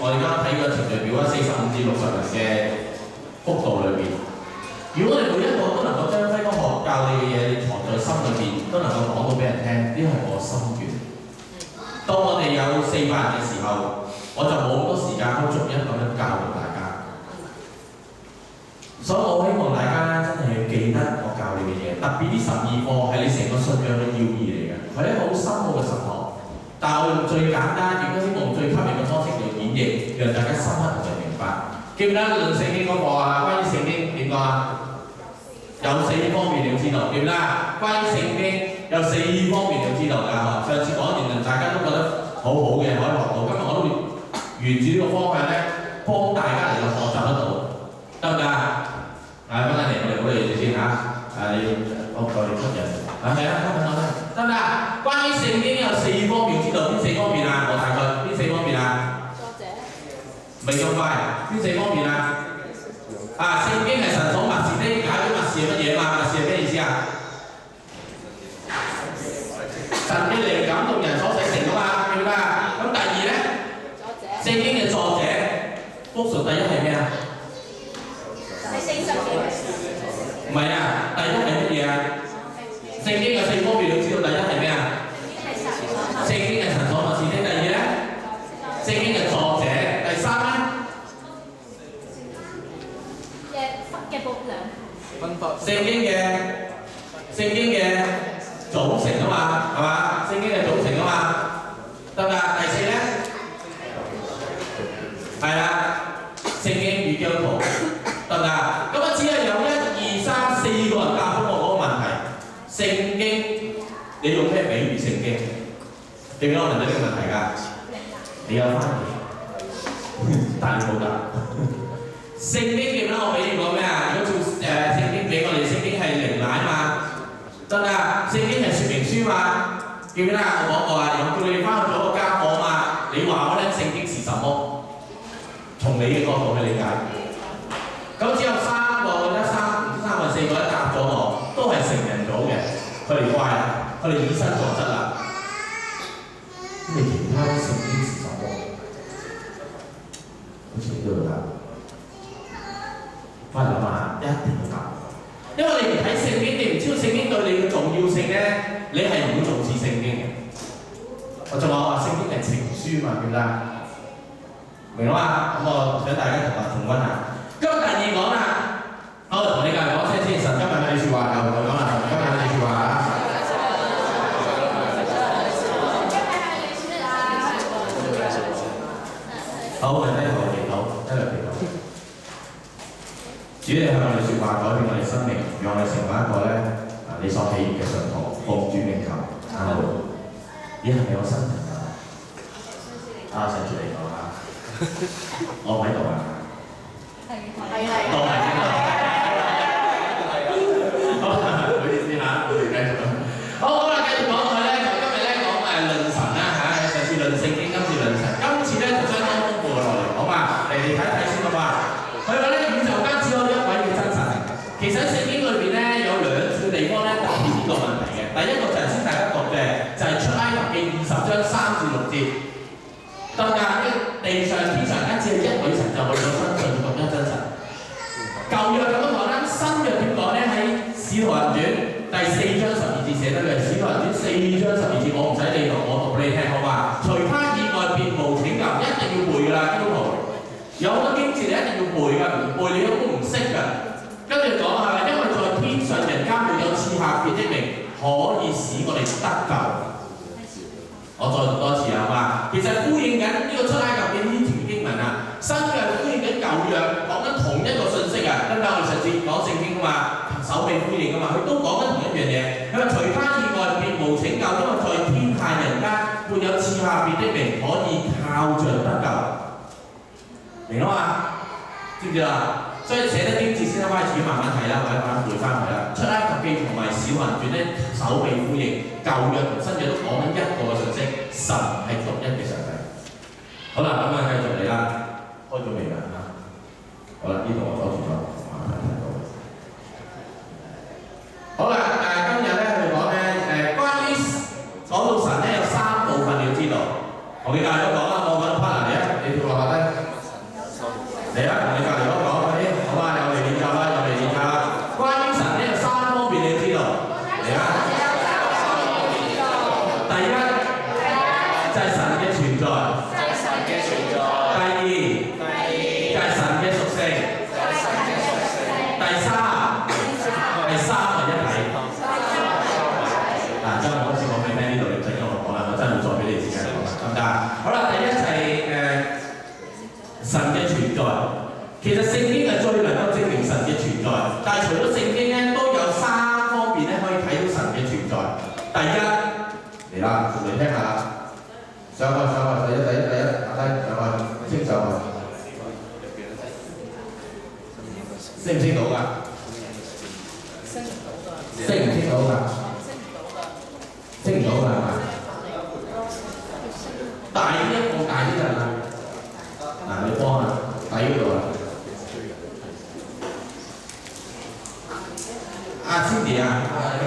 我哋啱啱睇個程序表啦，45至60日嘅幅度裏邊。如果我哋每一個都能夠將輝哥學教你嘅嘢，你藏在心裏邊，都能夠講到俾人聽，呢係我心願。當我哋有400人嘅時候，我就冇咁多時間去逐一咁樣教導大家。所以我希望大家真係要記得我教你嘅嘢，特別呢12課係你成個信仰嘅要義嚟嘅，係一個好深奧嘅神學。但係我用最簡單，亦都希望最吸引嘅方式嚟演繹，讓大家深刻同埋明白。記唔記得論聖經嗰課啊？關於聖經點講啊？有4方面你要知道，記唔記得？關於聖經有4方面你要知道㗎。上次講完，大家都覺得好好嘅，可以學到。今日我都會沿住呢個方向咧，幫大家嚟到學習得到，得唔得啊？翻嚟我哋好嚟住先嚇。我哋出人係啊，得唔得？關於聖經有4方面，知道邊4方面啊？我大概邊4方面啊？作者未咁快，邊4方面啊？聖經係神所默示的，解咗默示係乜嘢嘛？默示係咩意思啊？神嘅靈感動人所寫成㗎嘛，記唔記得啊？咁第二咧，聖經嘅作者，復述第一係咩啊？係聖經嘅。唔係啊，第一係乜嘢啊？聖經有4方面，你知道第一係咩啊？聖經係神所默示的，第二咧，聖經嘅作者，第3咧。嘅部量，聖經嘅組成啊嘛，係嘛？聖經嘅組成啊嘛，得唔得？第4咧，係啦，聖經與基督徒，得唔得？咁啊，只係有1、2、3、4個人答覆我嗰個問題。聖經，你用咩比喻聖經？記唔記得我問咗呢個問題㗎？你有翻譯，但係冇答。聖經記唔得我比喻過咩啊？如果做聖經俾我哋，聖經係靈奶嘛，得唔得？聖經係說明書嘛，記唔記得啊？我講過啊，又叫你哋翻去做個家課嘛，你話我聽聖經是什麼？從你嘅角度去理解。咁只有3個，唔知3個4個一答咗我，都係成人組嘅，佢哋乖啦，佢哋以身作則啦。咁你其他聖經是什麼？好似呢度答。翻嚟諗下，一定要答，因為你唔睇聖經，你唔知道聖經對你嘅重要性咧，你係唔會重視聖經嘅。我仲話聖經係情書嘛，記唔記得？明啦嘛？咁我想大家重溫下。今日第2講啦，我同你繼續講聲先。神今日嘅説話又唔同講啦，神今日嘅説話啊。好，我哋低頭祈禱，一齊祈禱。主你向我哋説話，改變我哋生命，讓我哋成為一個咧你所喜悅嘅信徒，奉主名求，阿門。咦，係咪我新朋友啊？上次嚟講啊，我唔喺度啊。係。都係呢個。好，唔好意思嚇，我哋繼續啦。好啦，繼續講落去咧，就今日咧講論神啦嚇，上次論聖經，今次論神，今次咧就相當豐富嘅內容，好嘛？嚟睇一睇先好嘛？佢話咧宇宙間只有一位嘅真神。其實喺聖經裏邊咧有2處地方咧特別呢個問題嘅。第一個就係先大家讀嘅，就係出埃及記20章3至6節。得㗎，地上天上間只係一位神，就我哋所相信獨一真神。舊約咁樣講啦，新約點講咧？喺使徒行傳第4章12節寫得嘅，使徒行傳4章12節，我唔使你讀，我讀俾你聽好嘛？除他以外別無拯救，一定要背㗎啦，基督徒。有好多經節你一定要背㗎，唔背你都唔識㗎。跟住講係咪？因為在天上人間沒有賜下別的名，可以使我哋得救。我再讀多次啊嘛，其實呼應緊呢個出埃及嘅呢條經文啊，新約呼應緊舊約，講緊同一個信息啊。跟住我哋上次講聖經啊嘛，首尾呼應啊嘛，佢都講緊同一樣嘢。佢話除他以外別無拯救，因為在天下人間沒有賜下別的名，可以靠着得救。明啦嘛？知唔知啊？所以寫得經字先開始慢慢睇啦，或者慢慢背翻佢啦。出埃及記同埋使徒行傳咧首尾呼應，舊約同新約都講緊一個信息，神係獨一嘅上帝。好啦，咁啊繼續嚟啦，開咗未啊？好啦，呢度我阻住咗，慢慢睇到。好啦，今日咧我哋講咧關於講到神咧有3部分你要知道。我哋繼續講啦，我揾 partner 嚟啊，你跳落下低。嚟啊，同你隔離嗰個講嗰啲，好啊，有嚟練習啦，有嚟練習啦。關於神呢有三方面你要知道，嚟啊！第一就係神嘅存在，第二就係神嘅屬性，第三係三位一體。嗱，因為我好似講俾聽呢度，你唔使跟我講啦，我真係會再俾你自己講，得唔得？好啦，第一就係神嘅存在。其實聖經係最能夠證明神嘅存在，但係除咗聖經咧，都有三方面咧可以睇到神嘅存在。第一嚟啦，嚟聽下啦，上去，第一，打低上去，升上去，升唔升到㗎？升唔升到㗎？升唔到㗎係嘛？大啲一個大啲人啊！嗱，你幫下底嗰度啊！阿 Cindy 啊，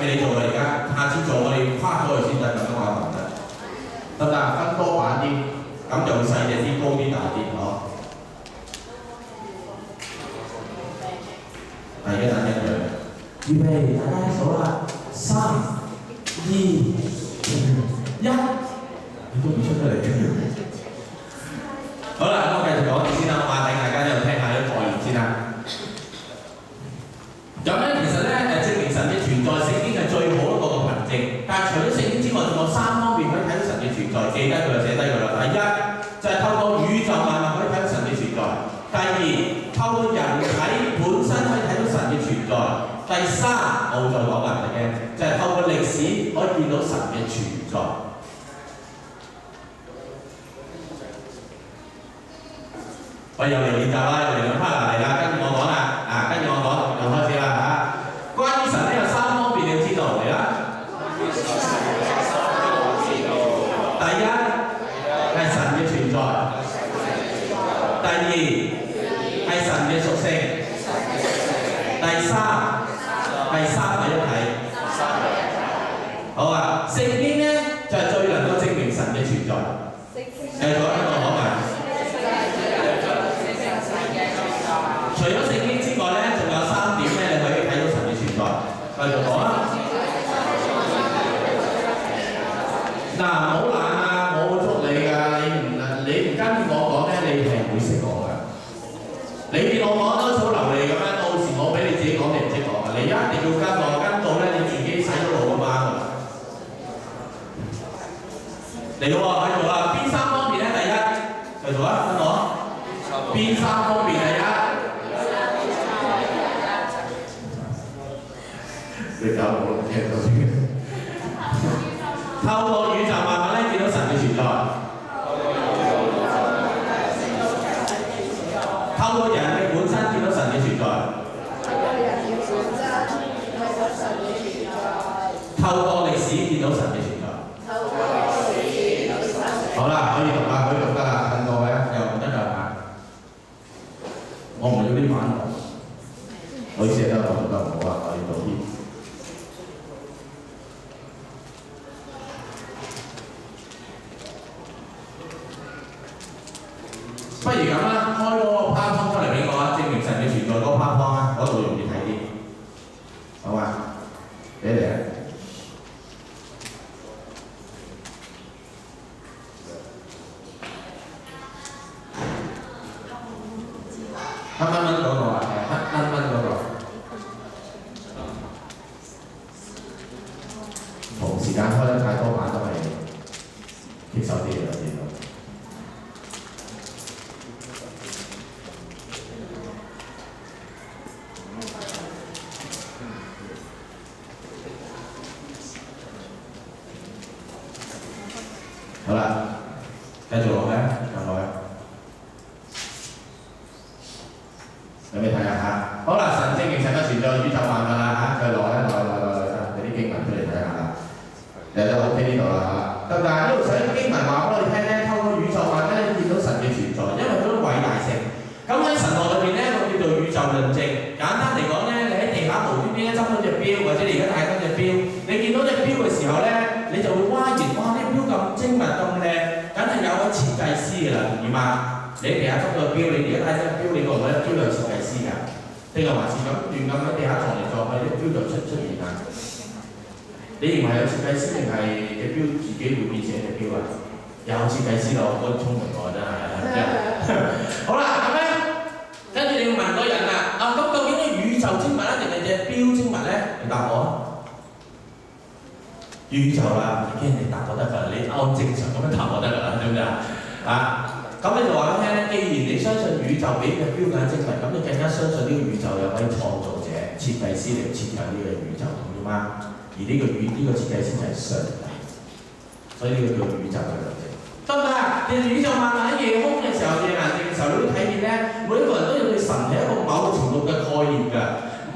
未你做啊而家，下次做我哋跨咗去先得，咁樣話唔得，得唔得？分多版啲，咁就會細隻啲，高啲，大啲，嗬。係一等一樣。預備，大家數啦，3、2、1，你都唔出得嚟。好啦，咁我繼續講住先啦，好嘛？等大家喺度聽下啲概念先啦。咁咧，其實咧證明神嘅存在，聖經係最好一個嘅憑證。但係除咗聖經之外，仲有三方面可以睇到神嘅存在，記低佢就寫低佢啦。第一就係透過宇宙萬物可以睇到神嘅存在；第二，透過人體本身可以睇到神嘅存在；第三，我會再講埋嘅，就係透過歷史可以見到神嘅存在。我又嚟練習啦，又嚟兩 part 嚟啦，跟住我講啦，跟住我講，又開始啦嚇。關於神呢有三方面你要知道，嚟啦。第一係神嘅存在，第二係神嘅屬性，第三係三位一體。好啊，聖經咧就係最能夠證明神嘅存在。繼續跟我講埋。除咗聖經之外咧，仲有3點咧，你可以睇到神嘅存在。繼續講啦。嗱，唔好懶啊！我會捉你㗎，你唔跟住我講咧，你係唔會識我㗎。你見我講得好流利咁樣，到時我俾你自己講，你唔識講㗎。你一定要跟我，跟到咧你自己洗咗腦㗎嘛。嚟喎，喺度啦。邊3方面咧？第一，繼續啊，跟我。邊3方面第一？你搞我聽到先。透過宇宙萬物咧，見到神嘅存在；透過人嘅本身見到神嘅存在；透過歷史見到神嘅存在。好啦，可以讀啦，可以讀得啦，等各位又唔得啦嚇。我唔要啲玩具，我意思係得我讀得唔好啊，我要讀啲。不如咁啦，開嗰個 PowerPoint 出嚟俾我啊，證明神嘅存在嗰個 PowerPoint啊，嗰度容易睇啲，好嘛？俾你啊！黑蚊蚊嗰個啊，黑蚊蚊嗰個，同時間開得太多版都係棘手啲嘅，我知道。好啦，繼續落咧，上落去，有咩睇下嚇？好啦，神證明神嘅存在，宇宙萬物啦嚇，再落咧，落，俾啲經文出嚟睇下啦。就 OK 呢度啦嚇。但係呢度寫經文話俾我哋聽咧，透過宇宙萬物咧見到神嘅存在，因為嗰種偉大性。咁喺神學裏邊咧，一個叫做宇宙論證。簡單嚟講咧，你喺地下無端端執到隻錶，或者你而家戴緊隻錶，你見到隻錶嘅時候咧，你就會嘩然，哇！呢錶咁精密咁靚，梗係有個設計師㗎啦，明嘛？你地下裝個錶，你而家睇張錶，你覺唔覺得錶有設計師㗎？定係還是咁亂咁喺地下撞嚟撞去，啲錶就出現啊？你認為有設計師定係隻錶自己會變成一隻錶啊？有設計師咯，我覺得聰明喎真係。好啦，咁咧，跟住你要問嗰人啦，咁究竟係宇宙精密咧，定係隻錶精密咧？你答我啊！宇宙啦，已經你答我得㗎，你按正常咁樣答我得㗎啦，知唔知啊？咁你就話俾我聽咧，既然你相信宇宙比隻錶更加精密，咁你更加相信呢個宇宙有位創造者、設計師嚟設計呢個宇宙，同意嗎？而呢個設計師就係上帝，所以呢個叫宇宙嘅量子。得唔得啊？其實宇宙漫漫喺夜空嘅時候、夜闌靜嘅時候，你都睇見咧，每一個人都有對神係一個某個程度嘅概念㗎。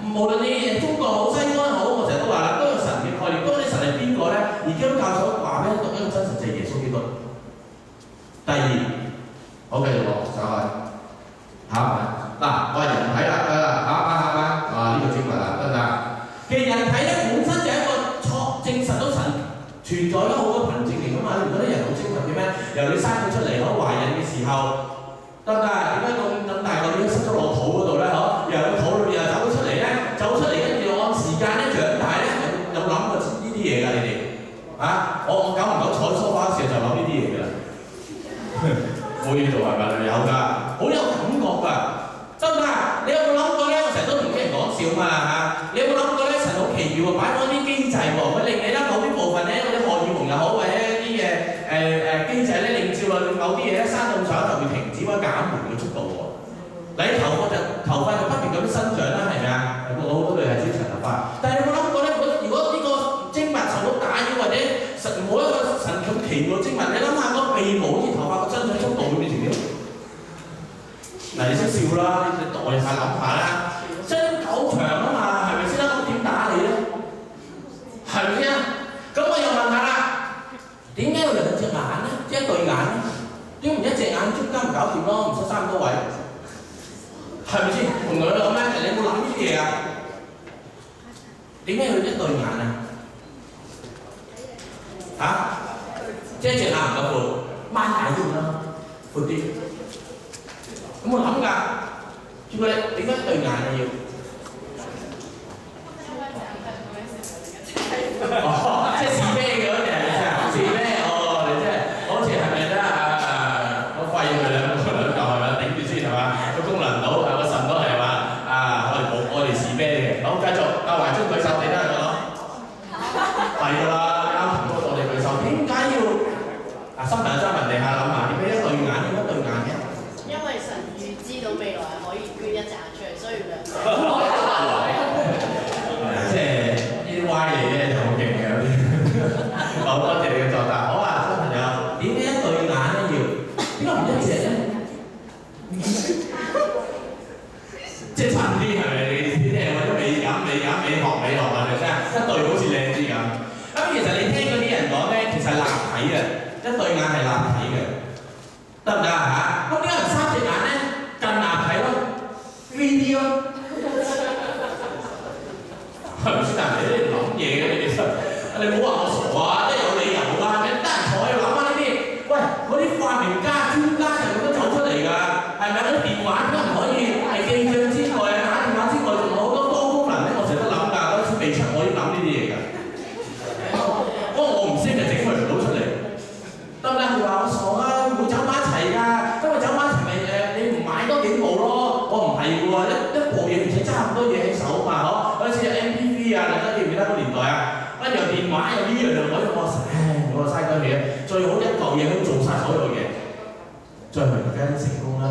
無論你中國好、西方好，我成日都話啦，都有神嘅概念。當你神係邊個咧？而基督教所話咧，獨一個真神就係耶穌基督。第二，好繼續落上去，下一版嗱，我係人體啦，下一版呢個精密啦，得唔得？其實人體咧本身就係一個證實到神存在咗好多憑證嚟㗎嘛。你唔覺得人好精密嘅咩？由你生佢出嚟，可懷孕嘅時候，得唔得？點解咁大個已經塞咗落肚嗰度咧？由個肚裏面又走咗出嚟咧，走出嚟跟住按時間咧長大咧，有諗過呢啲嘢㗎？你哋我久唔久坐喺梳化嘅時候就諗呢啲嘢㗎啦。冇嘢做係咪？有㗎，好有感覺㗎，得唔得？你有冇諗過咧？我成日都同啲人講笑嘛嚇。你有冇諗過咧？神好奇妙喎，擺咗啲機制喎，佢令你咧某啲部分咧，嗰啲荷爾蒙又好，或者一啲機制咧，令照落某啲嘢咧生到咁上下就會停止或者減緩嘅速度喎。你頭髮就不斷咁生長啦，係咪啊？我好多女係剪長頭髮，但係你有冇諗過咧？如果呢個精密受到打擾或者冇一個神咁奇妙嘅精密，你諗下個鼻毛好似頭髮個增長速度會變成點？嗱，你識笑啦，你代下諗下啦，真夠長啊嘛，係咪先啦？咁點打你咧？係咪先？咁我又問下啦，點解有兩隻眼咧？一對眼咧？點唔一隻眼中間唔搞掂咯？唔使生咁多位，係咪先？同佢講咩？你有冇諗呢啲嘢啊？點解佢一對眼啊？即係一隻眼唔夠闊，掹大啲啦，闊啲。有冇諗㗎？朱古力點解對眼啊要？即係是咩嘅嗰隻？是咩？你真係好似係咪咧？我肺佢兩嚿係咪頂住先係嘛？個功能到個腎都係嘛？我哋是咩嘅？好，繼續。阿懷中舉手，你得係咪咯？係㗎啦，啱同我哋舉手。點解要？心頭有質問地下諗下，點解一對眼點解對眼嘅？因為神預知到未來係可以捐一隻眼出嚟，所以兩隻。即係呢啲歪嘢咧就好勁嘅有啲。好多謝你嘅作答。好啊，小朋友，點解一對眼咧要？點解唔一隻咧？即係襯啲係咪？你啲係為咗美學係咪先？一對好似靚啲咁。咁其實你聽嗰啲人講咧，其實係立體嘅。一對眼係立體嘅，得唔得啊？咁點解唔三隻眼咧？更立體咯 ，3D 咯，係咪先啊？你哋諗嘢嘅你哋真，你唔好話我傻啊，即係有理由㗎，你得閒坐喺度諗下呢啲。喂，嗰啲發明家、專家就咁樣走出嚟㗎，係咪？嗰啲電話點解唔可以係記帳之外啊？打電話之外，仲有好多多功能咧。我成日都諗㗎，嗰陣時未出，我已經諗呢啲嘢㗎。不過我唔識就整佢唔到出嚟。得唔得？佢話我傻啊，唔會走埋一齊㗎。因為走埋一齊咪你唔買多幾部咯。我唔係喎，一部嘢唔使揸咁多嘢喺手嘛，嗬。嗰陣時有 MPV 啊，大家記唔記得嗰個年代啊？跟住有電話，有呢樣又嗰樣，我嘥多嘢。最好一嚿嘢都做晒所有嘢，最後而家成功啦，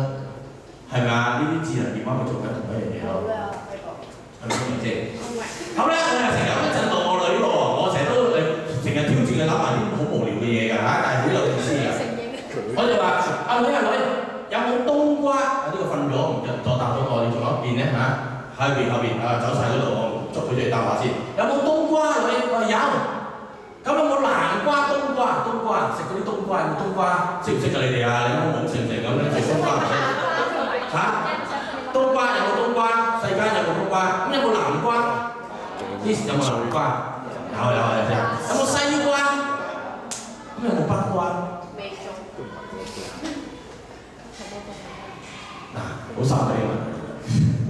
係咪啊？呢啲智能電話咪做緊同一樣嘢咯。係咪先？咁咧，我又成日咁樣震動我女喎，我成日都成日挑戰佢諗埋啲好無聊嘅嘢㗎嚇，但係好有意思㗎。我就話：阿女有冇冬瓜？呢個瞓咗唔作答咗我，你仲有一邊咧嚇？後邊走晒嗰度，我捉佢出嚟答話先。有冇冬瓜？女話有。咁有冇南瓜、冬瓜食嗰啲冬瓜有冇冬瓜？識唔識㗎你哋啊？你有冇成咁樣食冬瓜唔識？嚇？冬瓜有冇冬瓜？世間有冇冬瓜？咁有冇南瓜？以前有冇南瓜？有冇西瓜？咁有冇北瓜？未種。好心理嘅問題，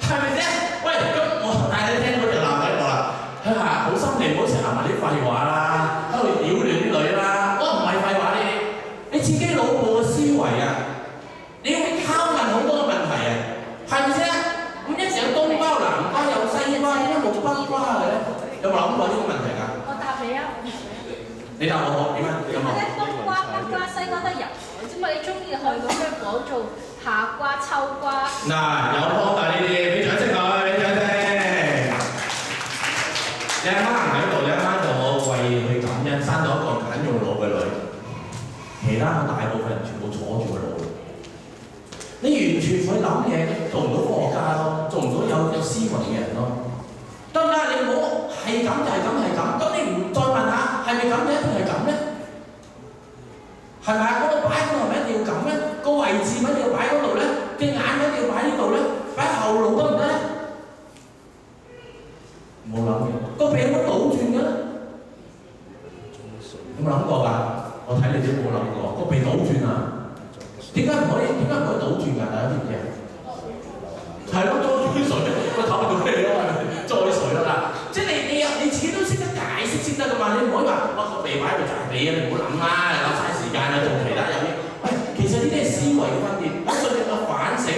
係咪啫？喂，咁我帶你聽嗰條鬧緊我啦，佢話好心你唔好成日問啲廢話啦，喺度擾亂啲女啦。我唔係廢話你自己腦部嘅思維啊，你要去拷問好多嘅問題啊，係咪先？咁一時有東瓜、南瓜、有西瓜，點解冇北瓜嘅咧？有冇諗過呢個問題㗎？我答你啊！你答我點啊？你咁咧東瓜、北瓜、西瓜得入海啫嘛，你中意去咁樣講做夏瓜、秋瓜。嗱，有幫大你哋，俾掌聲佢，俾掌聲。你阿媽唔喺度，你阿媽就我為佢感恩，生咗一個緊用腦嘅女，其他大部分人全部坐住個腦。你完全唔會諗嘢，做唔到科學家咯，做唔到有思維嘅人咯。得啦，你唔好係咁就係咁係咁，咁你唔再問下係咪咁嘅一定係咁咧？係咪啊？嗰個擺嗰度係咪一定要咁咧？個位置咪一定要擺嗰度咧？隻眼咪一定要擺呢度咧？擺後腦得唔得咧？冇諗嘅，個鼻有冇倒轉嘅咧？有冇諗過㗎？我睇你哋冇諗過，個鼻倒轉啊！點解唔可以倒轉㗎？大家知唔知啊？係咯，再水，個頭做咩咯？再水啦嗱，即係你自己都識得解釋先得㗎嘛！你唔可以話我個鼻擺喺度就係你啊！你唔好諗啦，有嘥時間啊，做其他有啲。喂，其實呢啲係思維嘅分別，我信你個反省。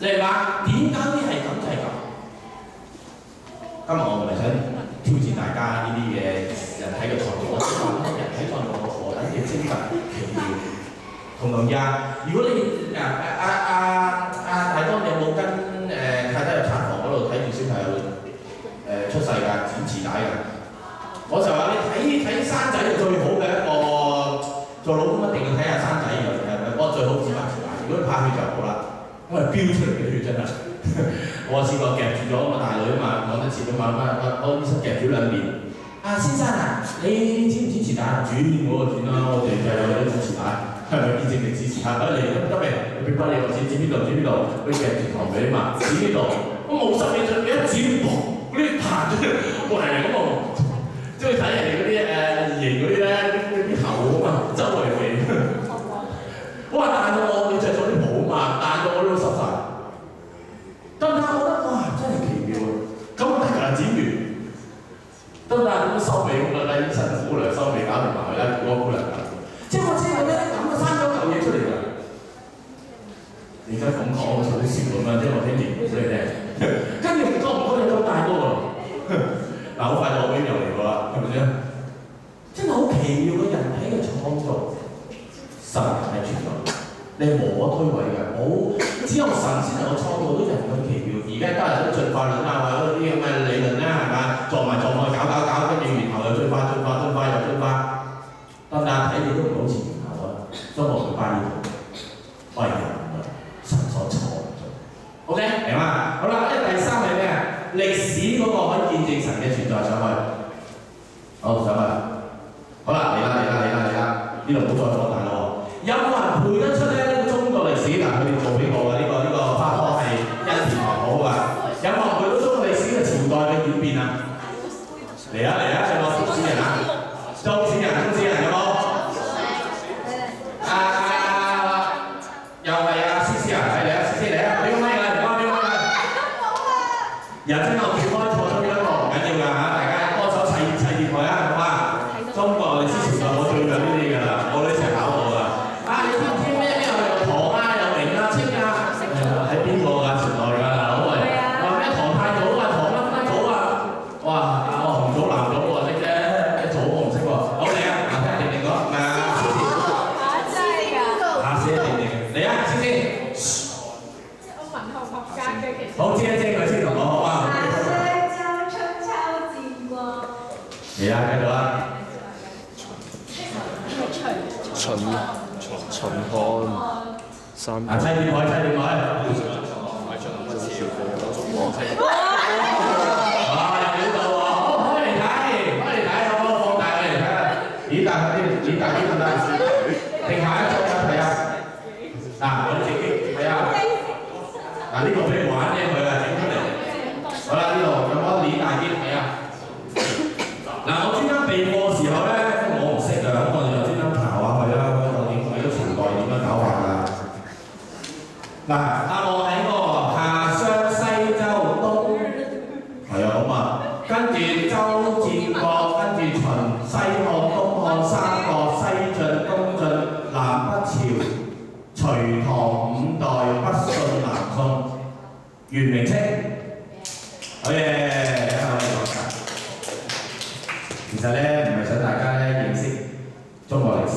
你係話點解啲係咁就係咁？今日我唔係想挑戰大家呢啲嘅人體嘅創造，我想話人體創造個何等嘅精密奇妙。同唔同意啊？如果你大哥，你有冇跟太太入產房嗰度睇住小朋友出世㗎，剪臍帶㗎？我就話你睇生仔係最好嘅一個，做老公一定要睇下生仔嘅，我最好剪埋臍帶。如果你怕血就好啦，因為飆出嚟嘅血真係。我試過夾住咗個大女啊嘛，講得切啊嘛，我醫生夾住兩年。先生啊，你剪唔剪臍帶？剪我就剪啦，我哋就有啲剪臍帶。係咪見證歷史時刻？嚟得未？俾翻你個剪邊度？剪邊度？佢夾住頭尾嘛，剪呢度。我冇心你就一剪，嗰啲彈出嚟，我係咁喎。即係睇人哋嗰啲異形嗰啲咧，啲頭啊嘛，周圍飛。哇！彈到我着咗啲袍啊嘛，彈到我都濕晒。得唔得？我覺得哇，真係奇妙啊！咁我得㗎啦，剪完。得唔得？咁收尾咁啊，醫生姑娘收尾搞掂埋佢啦，我姑娘搞。即係我知道咧，咁就生咗嚿嘢出嚟㗎。你而家咁講好笑咁啊！即係我聽完俾你聽，跟住唔多嘢都大多喎。嗱，好快就我已經又嚟過啦，係咪先？真係好奇妙嘅人體嘅創造，神係存在，你係無可推諉嘅，只有神先能夠創造到人咁奇妙。而家都係啲進化論啊，或者嗰啲咁嘅理論啦，係嘛？撞埋搞，跟住然後又進化又進化。得唔得？睇你都唔好前面頭啊！所以我唔關呢度，我係人類，神所創造。OK， 明嘛？好啦，第三係咩啊？歷史嗰個可以見證神嘅存在上去。好，上去。好啦，嚟啦！呢度唔好再放大咯。有冇人配得出咧？中國歷史嗱，佢哋做俾我嘅呢個花科係殷田學好㗎。有冇人配到中國歷史嘅朝代嘅演變啊？嚟啊！有冇中史人啊？中史人有冇？又係思思啊！係嚟啊！思思嚟啊！俾個咪㗎，俾個咪。人真係我跳開錯咗幾多個唔緊要㗎嚇，大家多手砌掂佢啊，好嘛？中國歷史朝代我最緊呢啲㗎啦，我哋一齊考到㗎。你知唔知咩有唐啊、有明啊、清啊？喺邊個㗎朝代㗎大佬？話咩唐太祖啊、唐乜乜祖啊？哇！紅祖藍祖我識啫，一祖我唔識喎。好嚟啊！聽定定講，唔係啊，思思。真係㗎。思思定嚟啊，思思。我文學學家嘅其實。好，知一知佢先同我好啊。春秋戰國。嚟啦，繼續啦。秦漢三。砌電台。有料到喎，好，開嚟睇，好唔好放大佢嚟睇啊？演大啲得唔得？定下一張睇啊？嗱，我哋直擊睇啊。嗱，呢個俾你玩啫，佢啊整出嚟。好啦，呢度有冇演大啲睇啊？嗱，我專登備課時候咧，我唔識啊，咁我就專登查下佢啦。究竟佢啲朝代點樣搞法㗎？嗱，阿我喺個夏商西周東，係啊咁啊，跟住周戰國，跟住秦西漢東漢三國西晉東晉南北朝，隋唐五代北宋南宋，元明清，好嘢，一下可以講晒。其實咧唔係想大家咧認識中國歷史，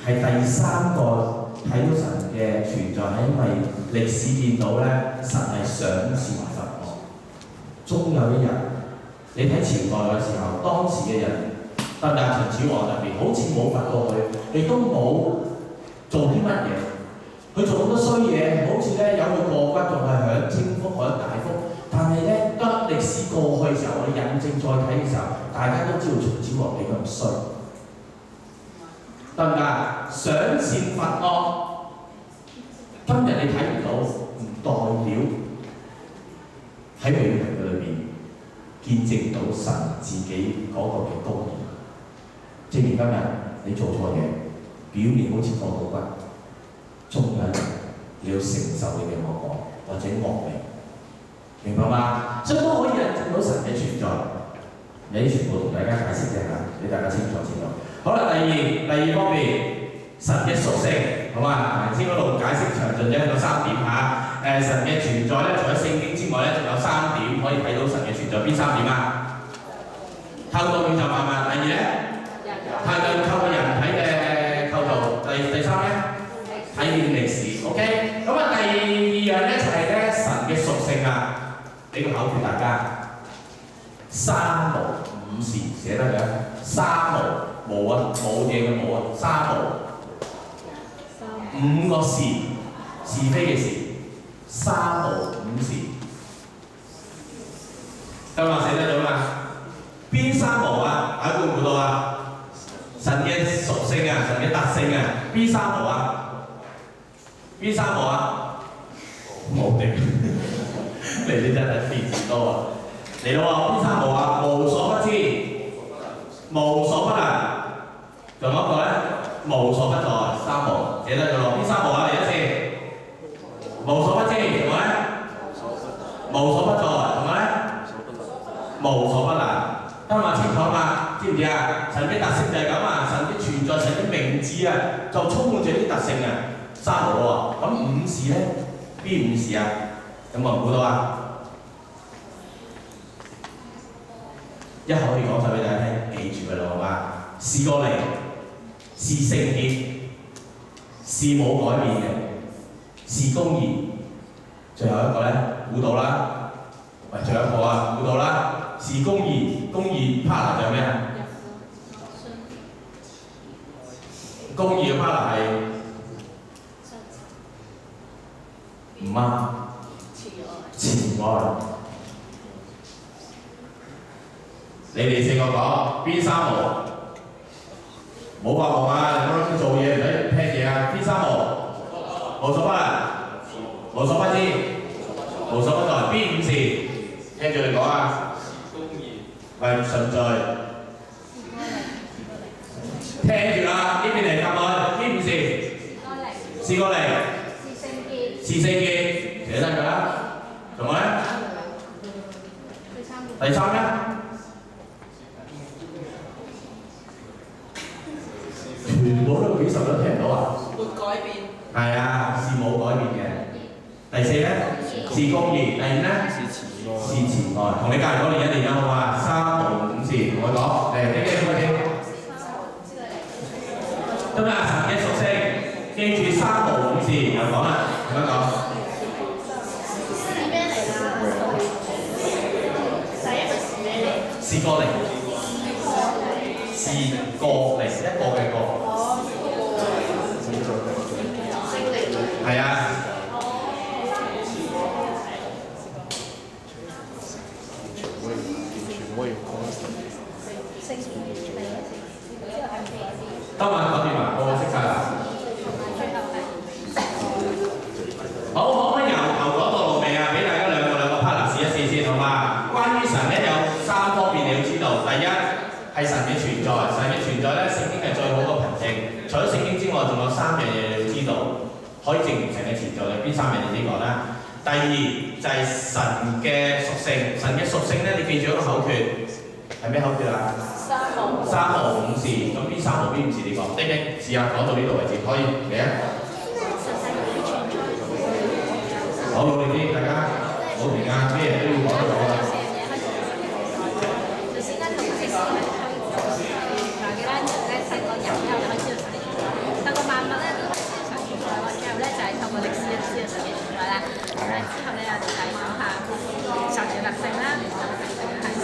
係第三個睇到神嘅存在，係因為歷史見到咧神係賞善罰惡。終有一日，你睇朝代嘅時候，當時嘅人，特別秦始皇特別，好似冇罰過佢，亦都冇做啲乜嘢。佢做好多衰嘢，好似咧有佢過骨，仲係享清福、享大福。但係咧，當歷史過去嘅時候，我哋引證再睇嘅時候，大家都知道秦始皇幾咁衰，得唔得？賞善罰惡，今日你睇唔到，唔代表喺永恆嘅裏邊見證到神自己嗰個嘅公義。正如今日你做錯嘢，表面好似過到骨，終有一日你要承受你嘅惡果或者惡名。明白嗎？所以都可以印證到神嘅存在。你全部同大家解釋啫嚇，俾大家清楚知道。好啦，第二方面，神嘅屬性，好嘛？頭先嗰度解釋詳盡啫，有3點嚇。神嘅存在咧，除咗聖經之外咧，仲有3點可以睇到神嘅存在。邊3點啊？透過宇宙萬物。第二咧，透過人體嘅構造。第三咧，體驗歷史。OK。咁啊，第二樣咧就係咧神嘅屬性啊。俾個考卷大家，三無五時寫得嘅，三無無啊，冇嘢嘅冇啊，三無5個是，是非嘅是，三無五時，得嘛？寫得到嘛？邊三無啊？大家估唔估到啊？神嘅屬性啊，神嘅特性啊，邊三無啊？邊三無啊？冇定。你真係電視多啊！嚟到喎，邊3無啊？無所不知，無所不能，仲有一個咧，無所不在，3無寫得咗咯。邊3無啊？嚟一次，無所不知，同埋咧，無所不在，同埋咧，無所不能。得嘛？清楚嘛？知唔知啊？神嘅特性就係咁啊！神嘅存在，神嘅名字啊，就充滿住啲特性啊。3無咯喎，咁5時咧，邊5時啊？有冇人估到啊？一口氣講晒俾大家聽，記住佢啦，好嘛？是過嚟，是聖潔，是冇改變嘅，是公義。最後一個咧，估到啦。喂，最後一個啊，估到啦。是公義，公義 partner 就係咩啊？公義嘅 partner 係唔啱。慈愛，你哋4個講邊3無？冇發夢啊！你啱啱做嘢唔使聽嘢啊！邊3無？無所不能，無所不知，無所不在。邊5時？聽住你講啊！係順序。聽住啦，呢邊嚟答案。邊5時？是過嚟。是聖潔，寫得㗎啦。仲有咧？第3咧？全部都幾十都聽唔到啊！沒改變。係啊，是冇改變嘅。第4咧？是公義。第5咧？是慈愛。同你隔離嗰年一年啦，好嘛？3無5時，同我講，嚟聽聽聽聽。今日神嘅屬性，記住3無5時，又講啦，點樣講？是過嚟，是過嚟，一個嘅過。係啊。得嘛？講掂嘛？我識晒啦。好，可唔可以由頭講到落尾啊？俾大家兩個 partner 試一試先，好嘛？關於神咧有3方面你要知道。第一係神嘅存在，神嘅存在咧，聖經係最好嘅憑證。除咗聖經之外，仲有3樣嘢你要知道，可以證形成嘅前奏嘅邊三樣你先講啦。第二就係神嘅屬性，神嘅屬性咧，你記住一個口訣係咩口訣啊？三號五事，咁邊三號邊五事你講？丁丁試下講到呢度為止，可以嚟啊！好努力啲，大家冇停啊，咩嘢都要講到講啊！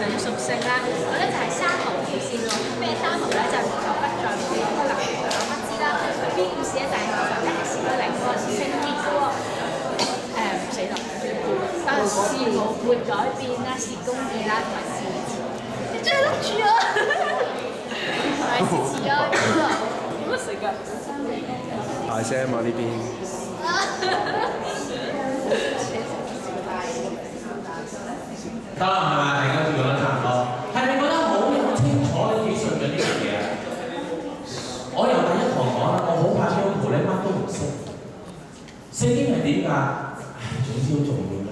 神屬性啦，我咧就係三毫五線咯。咩三毫咧就係無所不在，無所不能，我不知啦。邊五線咧就係我就係是個靈喎，是聖潔嘅喎。死啦！事無沒改變啦，是公義啦，同埋是慈。你真係諗住啊！同埋是慈愛嘅喎，點乜食㗎？大聲嘛呢邊。得啦，係咪？大家都講得差唔多。係你覺得好清楚你幾信咗呢樣嘢啊？我由第一堂講啦，我好怕基督徒咧乜都唔識。聖經係點㗎？總之好重要啦。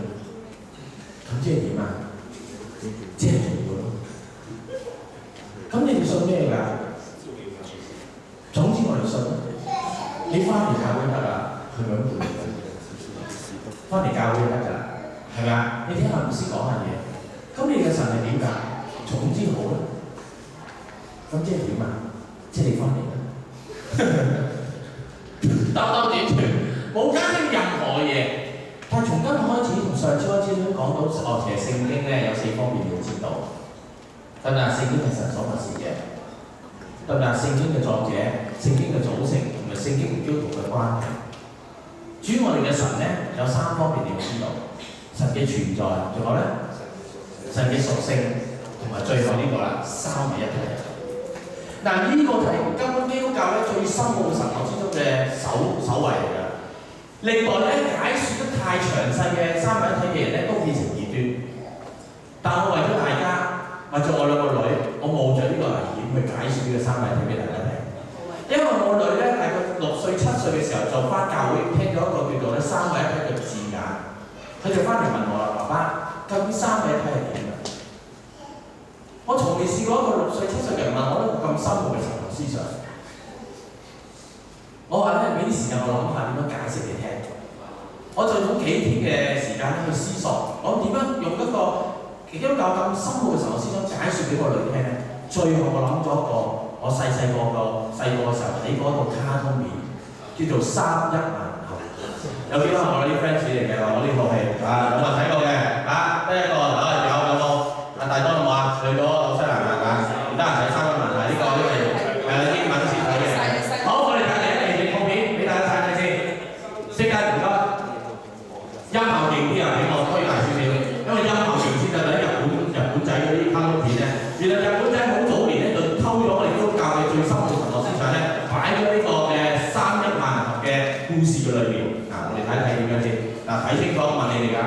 咁即係點啊？即係重要咯。咁你哋信咩㗎？總之我哋信。你翻嚟教會得啦，係咪咁攰？翻嚟教會得㗎啦，係咪啊？你聽下牧師講下嘢。咁你嘅神係點㗎？總之好啦。咁即係點啊？即係你翻嚟啦。兜兜短短，冇加添任何嘢。但係從今日開始，同上次開始都講到，其實聖經咧有4方面你要知道。得唔得？聖經係神所默示嘅。得唔得？聖經嘅作者、聖經嘅組成同埋聖經同基督徒嘅關係。至於我哋嘅神咧，有3方面你要知道。神嘅存在，仲有咧？神嘅屬性同埋最後呢個啦，三位一體。嗱，呢個係根本基督教咧最深奧神學之中嘅首位嚟㗎。歷代咧解説得太詳細嘅三位一體嘅人咧，都變成異端。但我為咗大家，為咗我2個女，我冒着呢個危險去解説呢個三位一體俾大家聽。因為我女咧大概6歲7歲嘅時候就翻教會聽咗一個叫做咧三位一體嘅字眼，佢就翻嚟問我啦，爸爸。究竟三位一體係點㗎？我從未試過一個6歲7歲嘅人問我一個咁深奧嘅神學思想。我話咧，俾啲時間我諗下點樣解釋你聽。我就用幾天嘅時間去思索，我點樣用一個基督教咁深奧嘅神學思想解説俾我女聽咧？最後我諗咗一個我細個嘅時候睇過一個卡通片，叫做《三一萬後》。有幾多係我啲 fans 嚟嘅？我呢套戲有冇睇過嘅？得一個有冇？大多有冇啊？去咗紐西蘭係嘛？唔得閒睇3一萬後呢個因為英文先睇嘅。好，我哋睇另一套片俾大家睇睇先。即刻唔該，音效勁啲啊！俾我推大少少，因為音效勁先得啦。日本仔嗰啲卡通片咧，原來日本仔好早年咧就偷咗我哋基督教嘅最深奧神學思想咧，擺咗呢個嘅3一萬後嘅故事嘅裏邊。我哋睇睇點樣先。睇清楚問你哋㗎。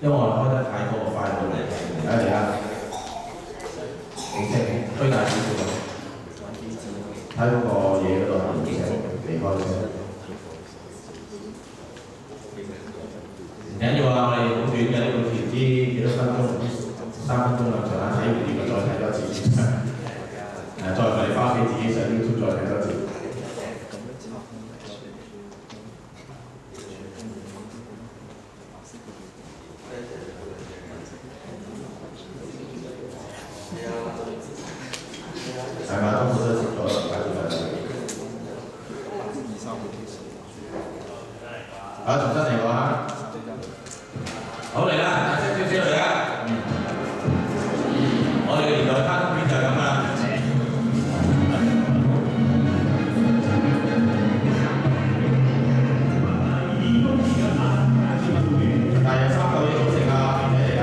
因為我開得太多個快到嚟，嚟啊！推大少少睇嗰個嘢嗰度，離開咗。唔緊要啊，我哋好短嘅呢個條知幾多分鐘，3分鐘啦，長下睇完再睇多次。再我哋翻屋企自己上 YouTube 再睇多次。係嘛？都好多食咗啦，擺住嚟。重新嚟過嚇。好嚟啦，大聲少少嚟啦。我哋嘅年代卡通片就係咁啦。但係有3嚿嘢組成啊，咩嚟㗎？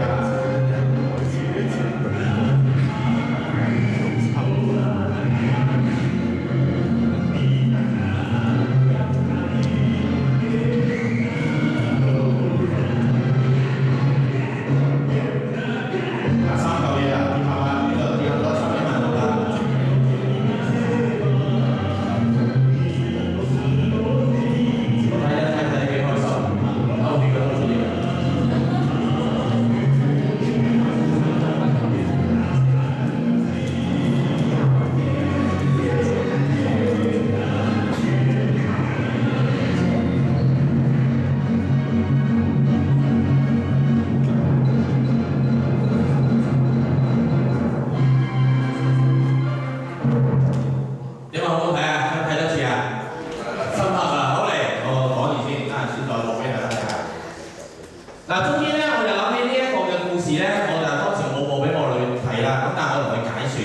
算。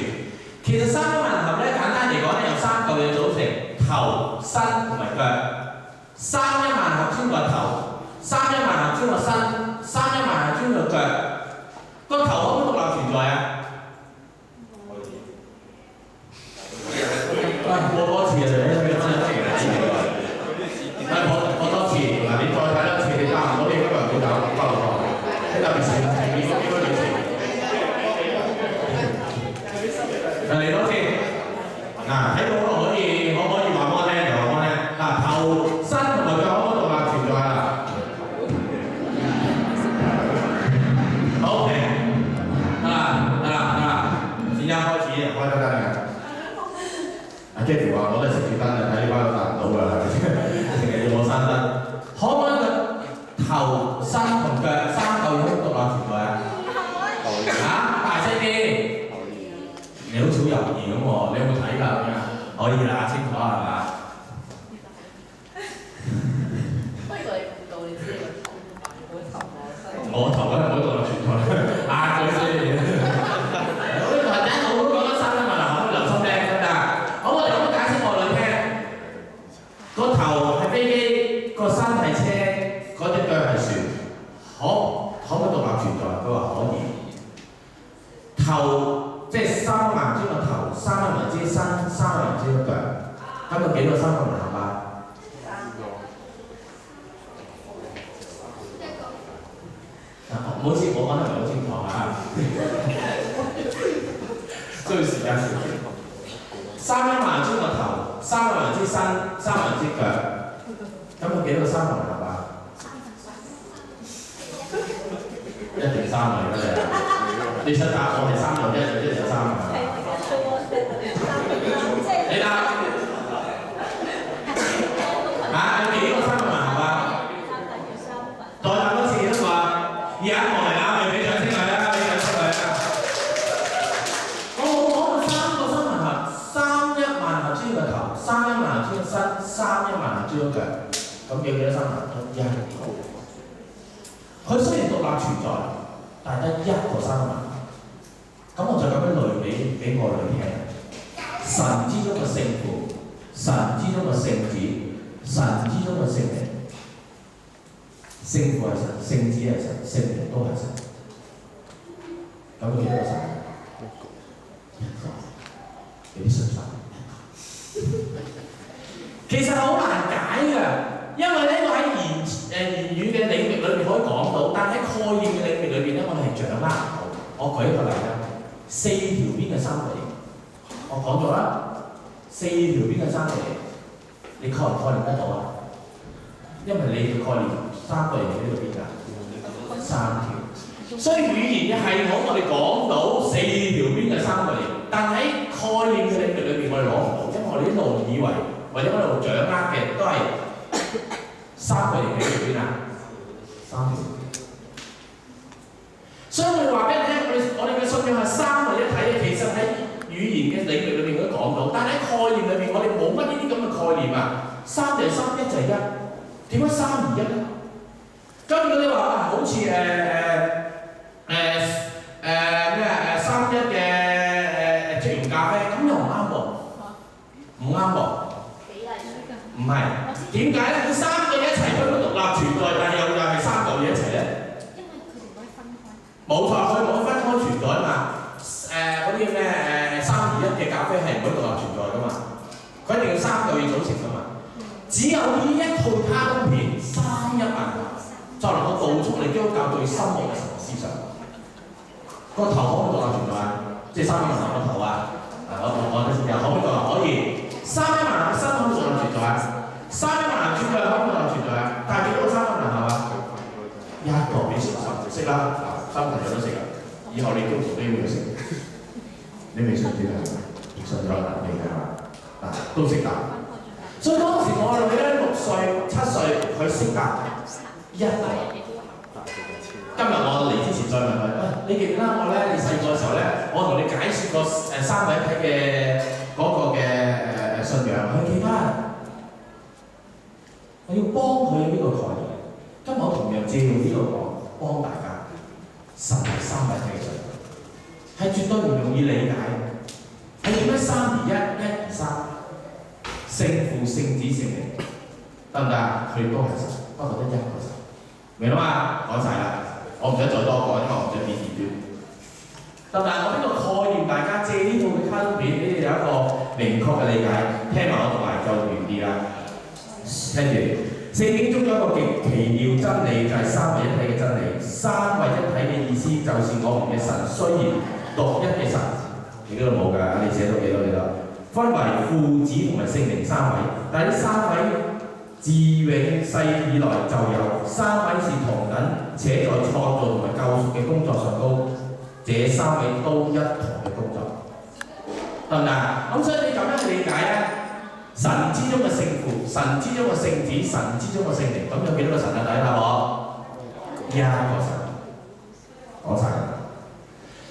其實三一萬能俠咧，簡單嚟講咧，由三嚿嘢組成，頭、身同埋腳。三一萬能俠專個頭，三一萬能俠專個身，三一萬能俠專個腳。個頭可唔可以獨立存在啊？播多次啊！播多次，嗱你再睇多次，你答唔到，你今日唔好搞交流課，你特別係你應該幾時？嚟多次，嗱睇到可唔可以話俾我聽？又話俾我聽。嗱頭、身同埋腳可唔可以獨立存在啊？好，得啦，時間開始，開得㗎。阿 Jackie 話：我都係食住燈啊，睇呢班都達唔到㗎，係咪先？成日要我閂燈，可唔可以個頭、身同腳三嚿嘢獨立存在啊？大聲啲！你好似好猶豫咁喎，你有冇睇㗎咁樣？可以啦，清楚係嘛？不如你估到，你知你個頭個頭我頭梗係唔可以獨立存在，壓佢先。我呢台頂我都講得三一萬能俠，留心聽得㗎。好，我哋咁解釋我女聽。個頭係飛機，個身係車，嗰隻腳係船，可唔可以獨立存在？佢話可以。頭即係三萬支個頭，三萬支身，三萬支個腳，咁有幾個三個萬能俠啊？唔好意思，我講得唔係好清楚啊，需要時間調整。三一萬支個頭，三萬支身，三萬支腳，咁有幾多個三個萬能俠啊？一定三個嚟㗎，你想答我係三個一定有三個。你答有幾個三個萬能俠啊？再答多次都話。而家過嚟啦，咪俾掌聲佢啦，俾掌聲佢啦。我冇講過三個三萬能俠，三一萬能俠專個頭，三一萬能俠專個身，三一萬能俠專個腳，咁叫幾多三萬能俠？一個。佢雖然獨立存在，但係得一個三萬能俠。咁我就咁樣類比俾我女聽。神之中嘅聖父，神之中嘅聖子，神之中嘅聖靈。聖父係神，聖子係神，聖靈都係神。咁佢幾多個神？一個。有啲信心。其實好難解㗎，因為呢個喺言語嘅領域裏面可以講到，但喺概念嘅領域裏邊咧，我哋係掌握唔到。我舉一個例啦，四條邊嘅三角形，我講咗啦，四條邊嘅三角形，你概唔概念得到啊？因為你嘅概念。三個形喺呢度邊㗎？三條，所以語言嘅系統我哋講到四條邊嘅三個形，但喺概念嘅領域裏邊我哋攞唔到，因為我哋一路以為或者我哋一路掌握嘅都係三個形喺條邊啊，三條。所以我哋話俾你聽，我哋嘅信仰係三位一體嘅，其實喺語言嘅領域裏邊都講到，但喺概念裏邊我哋冇乜呢啲咁嘅概念啊，三就係三，一就係一，點解三而一咧？咁如果你話啊，好似三一嘅即溶咖啡，咁又唔啱喎，唔啱喎。唔係，點解咧？三個一齊可以獨立存在，但係又係三嚿嘢一齊咧？因為佢哋可以分開。冇錯，佢冇分開存在啊嘛。嗰啲咩3:1嘅咖啡係唔可以獨立存在噶嘛，佢一定要三嚿嘢組成噶嘛。只有呢一套卡通片三一萬能俠，就能夠道出你基督教最深奧嘅神學思想。個頭可唔可以獨立存在啊？即係三一萬能俠個頭啊！我哋又可唔可以獨立？可以。三一萬能俠身可唔可以獨立存在啊？三一萬能俠專腳可唔可以獨立存在啊？但係幾多個三一萬能俠啊？一個俾小心識啦，三朋友都識啊！以後你基督徒都要識。你未信主係咪？信咗啦，未係嘛？都識答。所以當時我女咧6歲、7歲，佢識答一個。今日我嚟之前再問佢，喂，你記唔記得我咧？你細個嘅時候咧，我同你解説過三位一體嘅嗰個嘅信仰，佢記得。我要幫佢呢個概念。今日我同樣借用呢個講，幫大家神係三位一體嘅信仰，係絕對唔容易理解。聖子聖靈，得唔得啊？佢都係神，不過得一個神，明啦嘛？講晒啦，我唔想再多講，因為我唔想變異端。得唔得？我呢個概念，大家借呢套嘅卡通片，你哋有一個明確嘅理解，聽埋我讀埋就完啲啦。聽住。聖經中有一個極奇妙真理，就係三位一體嘅真理。三位一體嘅意思就是我們嘅神雖然獨一嘅神，你嗰度冇㗎，你寫到幾多？分為父子同埋聖靈三位，但係呢三位自永世以來就有，三位是同等，且在創造同埋救贖嘅工作上高，這三位都一同嘅工作，得唔得？咁所以你咁樣去理解咧？神之中嘅聖父，神之中嘅聖子，神之中嘅聖靈，咁有幾多個神啊？睇下我，一個神，講晒。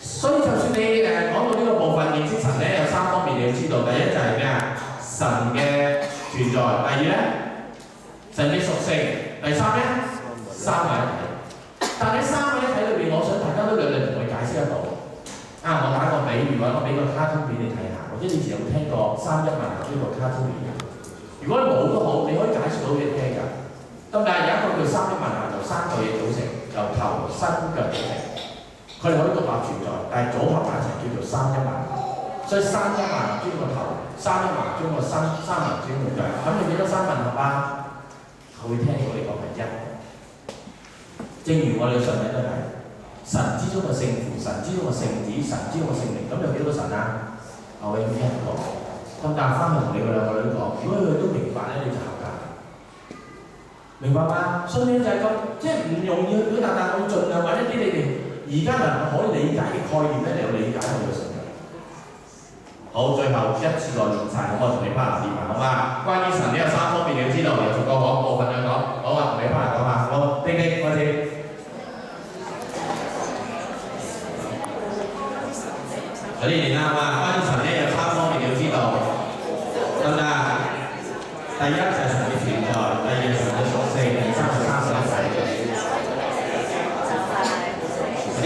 所以就算你講到呢個部分認識神咧，有三方面你要知道。第一就係咩啊？神嘅存在。第二咧，神嘅屬性。第三咧，三位一體。但係三位一體裏邊，我想大家都略略同佢解釋得到。我打個比喻，我俾個卡通片你睇下。或者你以前有冇聽過三一萬能呢個卡通片？如果你冇都好，你可以解釋到俾你聽㗎。咁但係有一個叫三一萬能，由三個嘢組成，由頭身腳組成。佢哋可以獨立存在，但係組合埋一齊叫做三一萬能。所以三一萬能專個頭，三一萬能專個身，三萬能專個腳。咁你幾多三萬能啊？佢會聽到你講係一。正如我哋上面都係。神之中嘅聖父，神之中嘅聖子，神之中嘅聖靈，咁有幾多個神啊？我已經聽過。咁但係翻去同你嗰兩個女講，如果佢哋都明白咧，你就合格。明白嗎？所以就係咁，即係唔容易去表達，但係我盡量揾一啲你哋而家能夠可以理解嘅概念咧，嚟到理解我嘅信仰。好，最後一次過練晒，咁我同你翻嚟練埋，好嘛？關於神呢有三方面你要知道，由逐個講，部分去講。好啊，同你翻嚟講下。好，丁丁開始。嗰啲練啱啊！關於神咧有三方面你要知道，得唔得？第一就係神嘅存在，第二係神嘅屬性，第三係三位一體。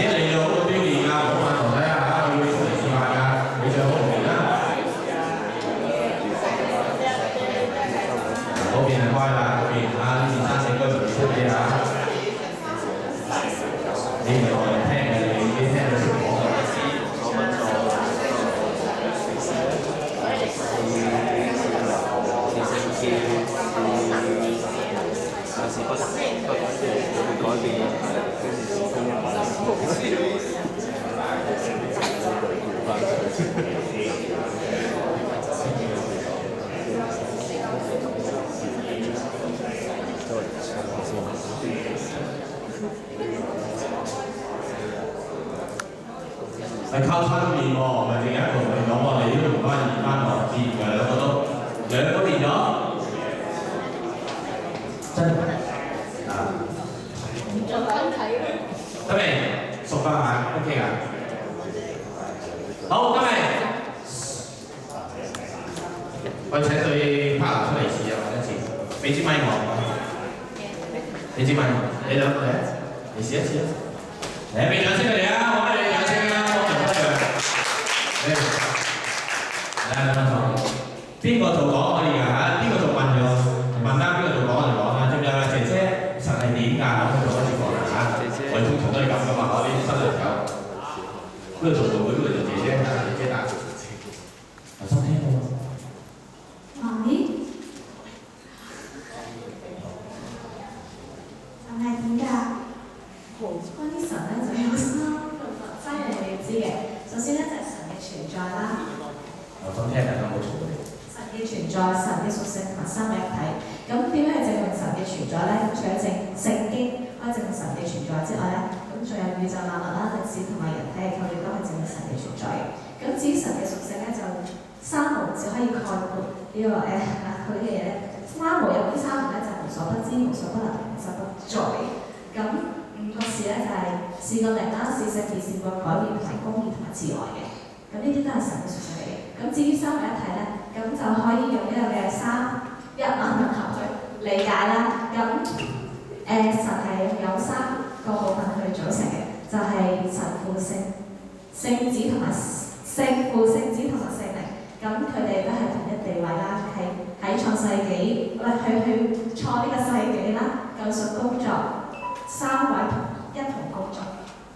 啲你要好好鍛鍊㗎，唔好問同睇下嚇，我要出嚟示範㗎，你最好唔練啦。嗰邊係開啦，嗰邊呢件衫應該就唔出啲嚇。你唔係我哋聽嘅，你已經聽到識講㗎。係靠親練喎，唔係淨係一個同你講喎，你都同翻練翻喎，自然嘅兩個練咗，真係啊！得未？熟翻下 ，OK 㗎。好，得未？我請對 partner 出嚟試啊，玩一次，俾支咪我，俾支咪我，你兩個嚟，你試一次啊！嚟，俾掌聲佢哋啊！我俾你掌聲啊！嚟，邊個做講可以㗎嚇？邊個做問就問啦，邊個做講就講啦。仲有啊，姐姐神係點㗎？咁佢做一次講啦嚇。我哋通常都係咁噶嘛，我啲新人有。呢個做妹妹，呢個做姐姐，姐姐打。有心聽喎。媽咪，神係點㗎？關於神咧就有三樣嘢要知嘅。首先咧就係神嘅存在啦。我想聽大家冇嘈佢哋。神嘅存在、神嘅屬性同埋三位一體。咁點樣去證明神嘅存在咧？除咗聖經可以證明神嘅存在之外咧，咁仲有宇宙萬物啦、歷史同埋人體嘅構造都可以證明神嘅存在嘅。咁至於神嘅屬性咧，就三無只可以概括呢個佢嘅嘢咧。三無有邊三無咧？就無所不知、無所不能、無所不在。咁五個事咧就係是個靈啦、是聖而是個改變同埋公義同埋慈愛嘅。咁呢啲都係神嘅屬性嚟嘅。咁至於三位一體咧，咁就可以用呢個嘅三一萬能合去理解啦。咁神係有三個部分去組成嘅，就係神父聖子同埋聖父聖子同埋聖靈。咁佢哋都係同一地地位啦，喺創世紀，去創呢個世紀啦，救贖工作，三位一同工作。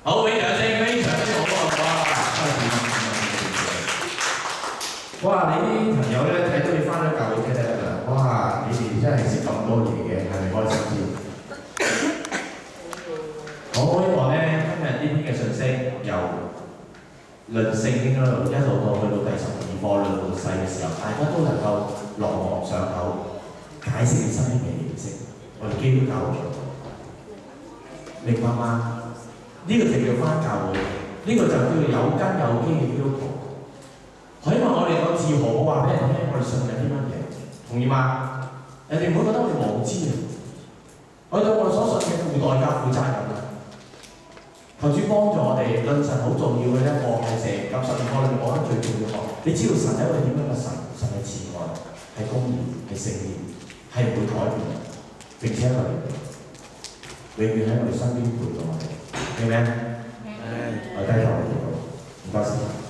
好，俾掌聲，非常之好啊！哇！你啲朋友咧睇到你翻咗教會聽得啦，哇！你哋真係識咁多嘢嘅，係咪開心啲？我希望咧，今日呢篇嘅信息由論聖經嗰度一路到去到第12課論末世嘅時候，大家都能夠朗朗上口，解釋你身邊嘅認識，我哋基督教嘅，明白嗎？呢個就叫翻教會，呢個就叫有根有基嘅基督徒。希望我哋個自豪，我話俾人聽，我哋信緊啲乜嘢，同意嗎？人哋唔會覺得我哋無知啊！我對我哋所信嘅付代價、負責任啊！求主幫助我哋，論神好重要嘅一個係成及12課裏面講得最重要嘅。你知道神係一個點樣嘅神？神係慈愛，係公義，係聖潔，係唔會改變，並且係永遠喺我哋身邊陪伴我哋，明唔明？我低頭嚟禱告，唔該曬。